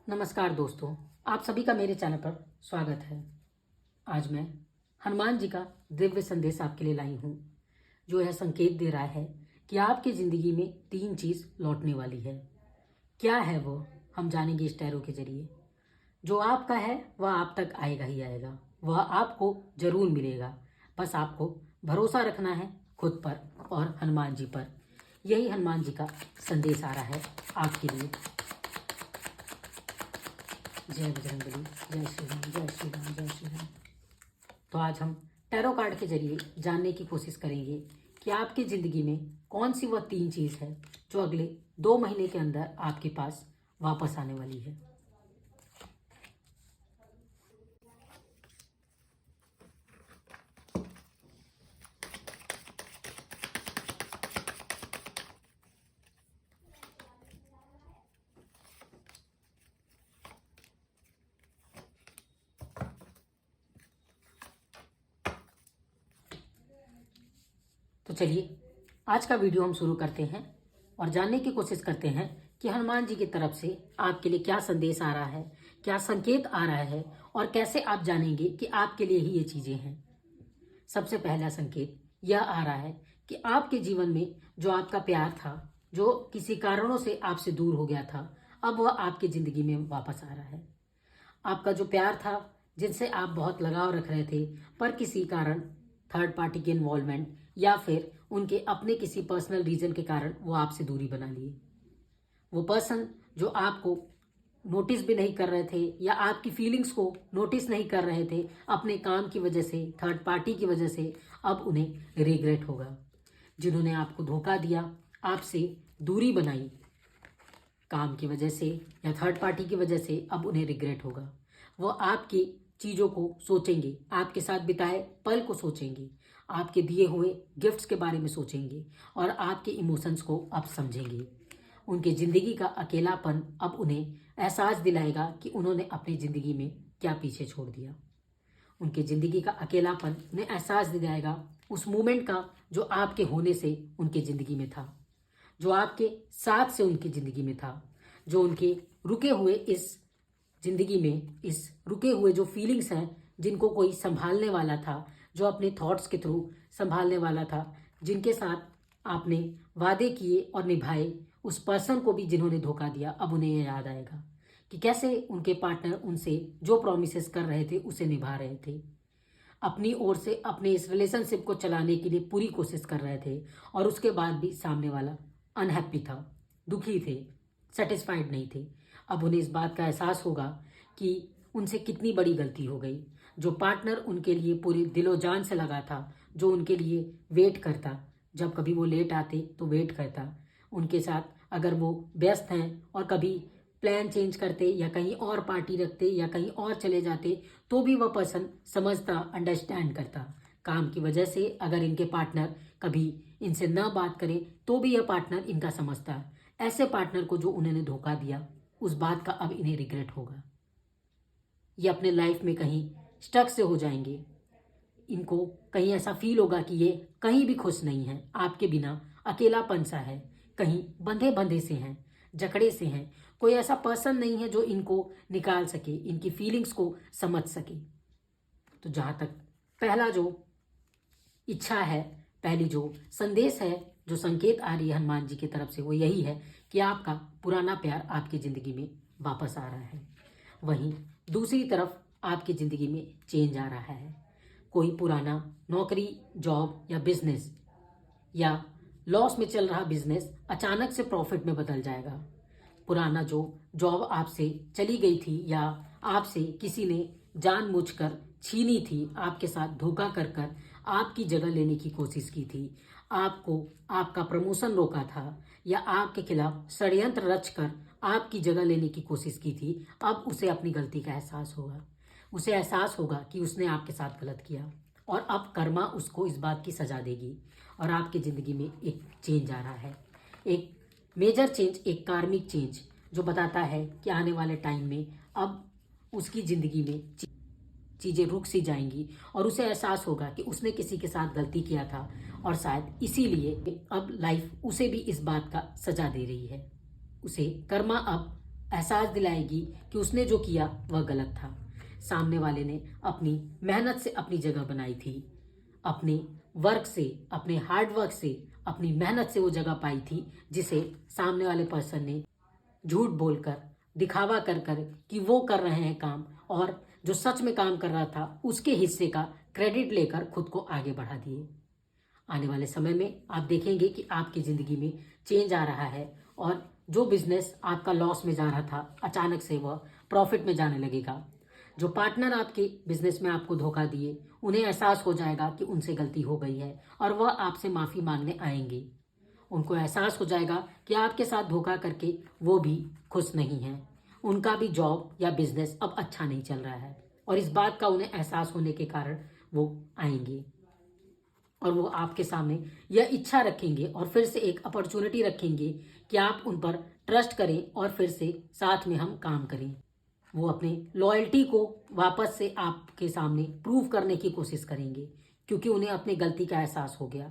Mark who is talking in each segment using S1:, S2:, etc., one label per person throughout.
S1: नमस्कार दोस्तों, आप सभी का मेरे चैनल पर स्वागत है। आज मैं हनुमान जी का दिव्य संदेश आपके लिए लाई हूँ, जो यह संकेत दे रहा है कि आपकी ज़िंदगी में 3 चीज़ लौटने वाली है। क्या है वो, हम जानेंगे इस टैरो के जरिए। जो आपका है वह आप तक आएगा ही आएगा, वह आपको जरूर मिलेगा। बस आपको भरोसा रखना है खुद पर और हनुमान जी पर। यही हनुमान जी का संदेश आ रहा है आपके लिए। जय बजरंगबली, जय श्री राम, जय श्री राम, जय श्री राम। तो आज हम टैरो कार्ड के जरिए जानने की कोशिश करेंगे कि आपकी ज़िंदगी में कौन सी वह 3 चीज़ है जो अगले 2 महीने के अंदर आपके पास वापस आने वाली है। तो चलिए आज का वीडियो हम शुरू करते हैं और जानने की कोशिश करते हैं कि हनुमान जी की तरफ से आपके लिए क्या संदेश आ रहा है, क्या संकेत आ रहा है और कैसे आप जानेंगे कि आपके लिए ही ये चीज़ें हैं। सबसे पहला संकेत यह आ रहा है कि आपके जीवन में जो आपका प्यार था, जो किसी कारणों से आपसे दूर हो गया था, अब वह आपकी ज़िंदगी में वापस आ रहा है। आपका जो प्यार था, जिनसे आप बहुत लगाव रख रहे थे, पर किसी कारण थर्ड पार्टी के इन्वॉल्वमेंट या फिर उनके अपने किसी पर्सनल रीजन के कारण वो आपसे दूरी बना लिए। वो पर्सन जो आपको नोटिस भी नहीं कर रहे थे या आपकी फीलिंग्स को नोटिस नहीं कर रहे थे, अपने काम की वजह से, थर्ड पार्टी की वजह से, अब उन्हें रिग्रेट होगा। जिन्होंने आपको धोखा दिया, आपसे दूरी बनाई काम की वजह से या थर्ड पार्टी की वजह से, अब उन्हें रिग्रेट होगा। वो आपकी चीज़ों को सोचेंगे, आपके साथ बिताए पल को सोचेंगे, आपके दिए हुए गिफ्ट्स के बारे में सोचेंगे और आपके इमोशंस को अब समझेंगे। उनकी ज़िंदगी का अकेलापन अब उन्हें एहसास दिलाएगा कि उन्होंने अपनी ज़िंदगी में क्या पीछे छोड़ दिया। उनकी ज़िंदगी का अकेलापन उन्हें एहसास दिलाएगा उस मोमेंट का जो आपके होने से उनकी ज़िंदगी में था, जो आपके साथ से उनकी ज़िंदगी में था, जो उनके रुके हुए इस ज़िंदगी में, इस रुके हुए जो फीलिंग्स हैं, जिनको कोई संभालने वाला था, जो अपने थॉट्स के थ्रू संभालने वाला था, जिनके साथ आपने वादे किए और निभाए, उस पर्सन को भी जिन्होंने धोखा दिया, अब उन्हें यह याद आएगा कि कैसे उनके पार्टनर उनसे जो प्रॉमिसेस कर रहे थे उसे निभा रहे थे, अपनी ओर से अपने इस रिलेशनशिप को चलाने के लिए पूरी कोशिश कर रहे थे, और उसके बाद भी सामने वाला अनहैप्पी था, दुखी थे, सेटिस्फाइड नहीं थे। अब उन्हें इस बात का एहसास होगा कि उनसे कितनी बड़ी गलती हो गई। जो पार्टनर उनके लिए पूरी दिलो जान से लगा था, जो उनके लिए वेट करता, जब कभी वो लेट आते तो वेट करता, उनके साथ अगर वो व्यस्त हैं और कभी प्लान चेंज करते या कहीं और पार्टी रखते या कहीं और चले जाते, तो भी वह पर्सन समझता, अंडरस्टैंड करता। काम की वजह से अगर इनके पार्टनर कभी इनसे न बात करें तो भी यह पार्टनर इनका समझता। ऐसे पार्टनर को जो उन्होंने धोखा दिया, उस बात का अब इन्हें रिग्रेट होगा। ये अपने लाइफ में कहीं स्टक से हो जाएंगे। इनको कहीं ऐसा फील होगा कि ये कहीं भी खुश नहीं है, आपके बिना अकेलापन सा है, कहीं बंधे बंधे से हैं, जकड़े से हैं। कोई ऐसा पर्सन नहीं है जो इनको निकाल सके, इनकी फीलिंग्स को समझ सके। तो जहाँ तक पहला जो इच्छा है, पहली जो संदेश है, जो संकेत आ रही है हनुमान जी की तरफ से, वो यही है कि आपका पुराना प्यार आपकी ज़िंदगी में वापस आ रहा है। वहीं दूसरी तरफ आपकी ज़िंदगी में चेंज आ रहा है। कोई पुराना नौकरी, जॉब या बिजनेस या लॉस में चल रहा बिजनेस अचानक से प्रॉफिट में बदल जाएगा। पुराना जो जॉब आपसे चली गई थी या आपसे किसी ने जानबूझकर छीनी थी, आपके साथ धोखा कर कर आपकी जगह लेने की कोशिश की थी, आपको आपका प्रमोशन रोका था या आपके खिलाफ षड्यंत्र रचकर आपकी जगह लेने की कोशिश की थी, अब उसे अपनी गलती का एहसास होगा। उसे एहसास होगा कि उसने आपके साथ गलत किया और अब कर्मा उसको इस बात की सजा देगी और आपकी ज़िंदगी में एक चेंज आ रहा है, एक मेजर चेंज, एक कार्मिक चेंज, जो बताता है कि आने वाले टाइम में अब उसकी ज़िंदगी में चीज़ें रुक सी जाएंगी और उसे एहसास होगा कि उसने किसी के साथ गलती किया था और शायद इसीलिए अब लाइफ उसे भी इस बात का सजा दे रही है। उसे कर्मा अब एहसास दिलाएगी कि उसने जो किया वह गलत था। सामने वाले ने अपनी मेहनत से अपनी जगह बनाई थी, अपने वर्क से, अपने हार्ड वर्क से, अपनी मेहनत से वो जगह पाई थी, जिसे सामने वाले पर्सन ने झूठ बोलकर, दिखावा कर कर कि वो कर रहे हैं काम, और जो सच में काम कर रहा था उसके हिस्से का क्रेडिट लेकर खुद को आगे बढ़ा दिए। आने वाले समय में आप देखेंगे कि आपकी ज़िंदगी में चेंज आ रहा है, और जो बिजनेस आपका लॉस में जा रहा था अचानक से वह प्रॉफिट में जाने लगेगा। जो पार्टनर आपके बिजनेस में आपको धोखा दिए, उन्हें एहसास हो जाएगा कि उनसे गलती हो गई है और वह आपसे माफ़ी मांगने आएंगे। उनको एहसास हो जाएगा कि आपके साथ धोखा करके वो भी खुश नहीं हैं। उनका भी जॉब या बिजनेस अब अच्छा नहीं चल रहा है, और इस बात का उन्हें एहसास होने के कारण वो आएंगे और वो आपके सामने यह इच्छा रखेंगे और फिर से एक अपॉर्चुनिटी रखेंगे कि आप उन पर ट्रस्ट करें और फिर से साथ में हम काम करें। वो अपने लॉयल्टी को वापस से आपके सामने प्रूव करने की कोशिश करेंगे, क्योंकि उन्हें अपनी गलती का एहसास हो गया।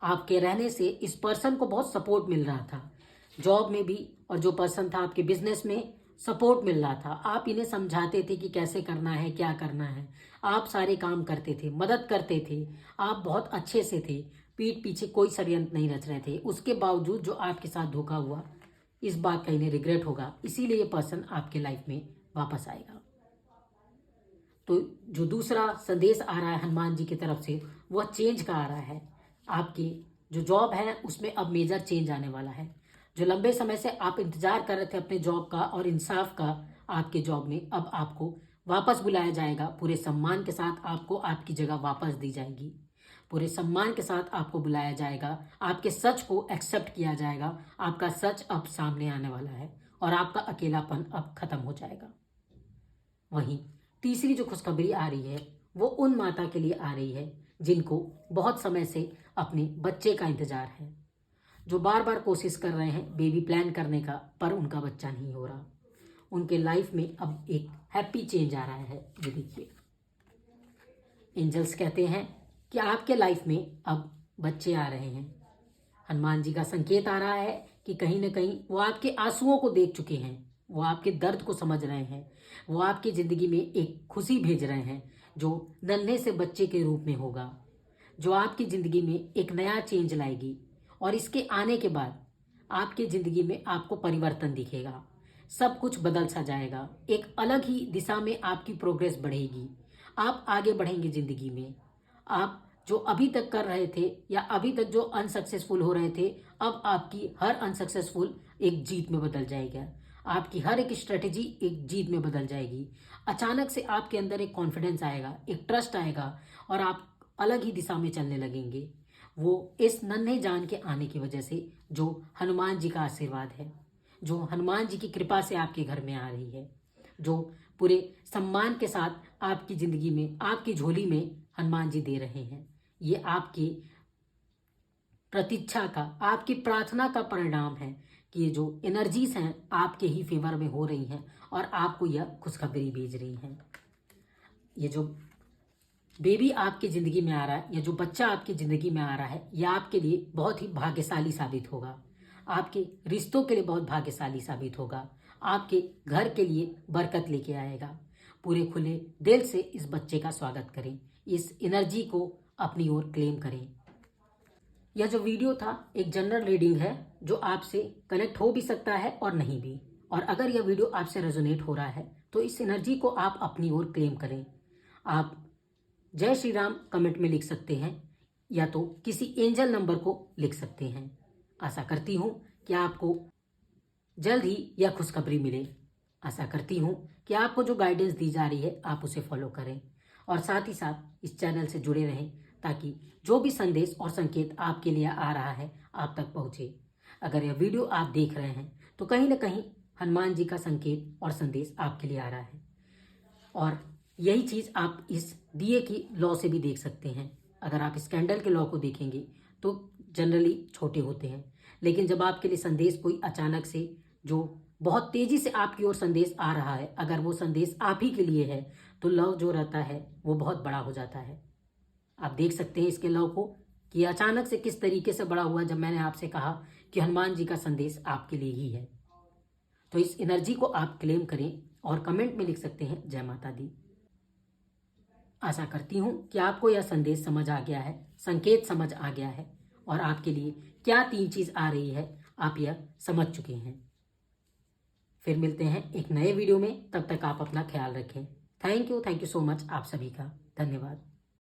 S1: आपके रहने से इस पर्सन को बहुत सपोर्ट मिल रहा था, जॉब में भी, और जो पर्सन था आपके बिजनेस में सपोर्ट मिल रहा था। आप इन्हें समझाते थे कि कैसे करना है, क्या करना है, आप सारे काम करते थे, मदद करते थे, आप बहुत अच्छे से थे, पीठ पीछे कोई षड्यंत्र नहीं रच रहे थे। उसके बावजूद जो आपके साथ धोखा हुआ, इस बात का इन्हें रिग्रेट होगा, इसीलिए ये पर्सन आपके लाइफ में वापस आएगा। तो जो दूसरा संदेश आ रहा है हनुमान जी की तरफ से, वह चेंज का आ रहा है। आपकी जो जॉब है उसमें अब मेजर चेंज आने वाला है। जो लंबे समय से आप इंतजार कर रहे थे अपने जॉब का और इंसाफ का, आपके जॉब में अब आपको वापस बुलाया जाएगा। पूरे सम्मान के साथ आपको आपकी जगह वापस दी जाएगी। पूरे सम्मान के साथ आपको बुलाया जाएगा। आपके सच को एक्सेप्ट किया जाएगा। आपका सच अब सामने आने वाला है और आपका अकेलापन अब खत्म हो जाएगा। वहीं तीसरी जो खुशखबरी आ रही है वो उन माता के लिए आ रही है जिनको बहुत समय से अपने बच्चे का इंतजार है, जो बार बार कोशिश कर रहे हैं बेबी प्लान करने का, पर उनका बच्चा नहीं हो रहा। उनके लाइफ में अब एक हैप्पी चेंज आ रहा है। ये देखिए, एंजल्स कहते हैं कि आपके लाइफ में अब बच्चे आ रहे हैं। हनुमान जी का संकेत आ रहा है कि कहीं ना कहीं वो आपके आंसुओं को देख चुके हैं, वो आपके दर्द को समझ रहे हैं, वो आपकी जिंदगी में एक खुशी भेज रहे हैं जो नन्हे से बच्चे के रूप में होगा, जो आपकी जिंदगी में एक नया चेंज लाएगी। और इसके आने के बाद आपकी जिंदगी में आपको परिवर्तन दिखेगा, सब कुछ बदल सा जाएगा, एक अलग ही दिशा में आपकी प्रोग्रेस बढ़ेगी। आप आगे बढ़ेंगे जिंदगी में। आप जो अभी तक कर रहे थे या अभी तक जो अनसक्सेसफुल हो रहे थे, अब आपकी हर अनसक्सेसफुल एक जीत में बदल जाएगा। आपकी हर एक स्ट्रेटेजी एक जीत में बदल जाएगी। अचानक से आपके अंदर एक कॉन्फिडेंस आएगा, एक ट्रस्ट आएगा, और आप अलग ही दिशा में चलने लगेंगे। वो इस नन्हे जान के आने की वजह से जो हनुमान जी का आशीर्वाद है, जो हनुमान जी की कृपा से आपके घर में आ रही है, जो पूरे सम्मान के साथ आपकी जिंदगी में, आपकी झोली में हनुमान जी दे रहे हैं, ये आपकी प्रतीक्षा का, आपकी प्रार्थना का परिणाम है कि ये जो एनर्जीज हैं आपके ही फेवर में हो रही हैं और आपको यह खुशखबरी भेज रही हैं। ये जो बेबी आपकी ज़िंदगी में आ रहा है या जो बच्चा आपकी ज़िंदगी में आ रहा है, यह आपके लिए बहुत ही भाग्यशाली साबित होगा, आपके रिश्तों के लिए बहुत भाग्यशाली साबित होगा, आपके घर के लिए बरकत लेके आएगा। पूरे खुले दिल से इस बच्चे का स्वागत करें, इस एनर्जी को अपनी ओर क्लेम करें। यह जो वीडियो था एक जनरल रीडिंग है, जो आपसे कनेक्ट हो भी सकता है और नहीं भी। और अगर यह वीडियो आपसे रेजोनेट हो रहा है तो इस एनर्जी को आप अपनी ओर क्लेम करें। आप जय श्री राम कमेंट में लिख सकते हैं या तो किसी एंजल नंबर को लिख सकते हैं। आशा करती हूँ कि आपको जल्द ही यह खुशखबरी मिले। आशा करती हूँ कि आपको जो गाइडेंस दी जा रही है आप उसे फॉलो करें, और साथ ही साथ इस चैनल से जुड़े रहें ताकि जो भी संदेश और संकेत आपके लिए आ रहा है आप तक पहुँचे। अगर यह वीडियो आप देख रहे हैं तो कहीं ना कहीं हनुमान जी का संकेत और संदेश आपके लिए आ रहा है, और यही चीज़ आप इस दिए की लॉ से भी देख सकते हैं। अगर आप इस कैंडल के लॉ को देखेंगे तो जनरली छोटे होते हैं, लेकिन जब आपके लिए संदेश कोई अचानक से जो बहुत तेजी से आपकी ओर संदेश आ रहा है, अगर वो संदेश आप ही के लिए है तो लव जो रहता है वो बहुत बड़ा हो जाता है। आप देख सकते हैं इसके लव को कि अचानक से किस तरीके से बड़ा हुआ जब मैंने आपसे कहा कि हनुमान जी का संदेश आपके लिए ही है। तो इस एनर्जी को आप क्लेम करें और कमेंट में लिख सकते हैं जय माता दी। आशा करती हूं कि आपको यह संदेश समझ आ गया है, संकेत समझ आ गया है और आपके लिए क्या 3 चीज आ रही है आप यह समझ चुके हैं। फिर मिलते हैं एक नए वीडियो में, तब तक आप अपना ख्याल रखें। थैंक यू सो मच आप सभी का, धन्यवाद।